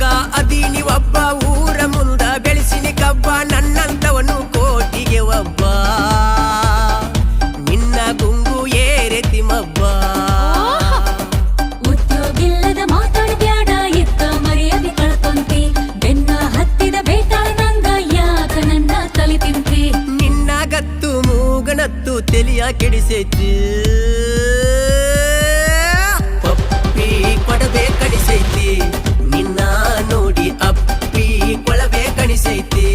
ಮಗ ಅದೀನಿ ಒಬ್ಬ ಊರ ಮುಂದ ಬೆಳೆಸಿನಿ ಕಬ್ಬ ನನ್ನಂತವನು ಕೋಟಿಗೆ ಒಬ್ಬ ನಿನ್ನ ಗುಂಗು ಏರೆತಿ ಮಬ್ಬ ಉದ್ಯೋಗಿಲ್ಲದ ಮಾತಾಡ್ಬ್ಯಾಡ ಇತ್ತ ಮರ್ಯಾದೆ ಕಳ್ಕೊಂತಿ ಬೆನ್ನ ಹತ್ತಿದ ಬೇತಾಳ ನಂಗ ಯಾಕ ನನ್ನ ತಲೆ ತಿಂತಿ ನಿನ್ನ ಗತ್ತು ಮೂಗನತ್ತು ತೆಲಿಯ ಕೆಡಿಸೈತಿ ಪಪ್ಪಿ ಕೊಡಬೇ ಕಡಿಸೈತಿ ನಿನ್ನ ನೋಡಿ ಅಪ್ಪಿ ಕೊಳಬೇ ಕಣಿಸೈತಿ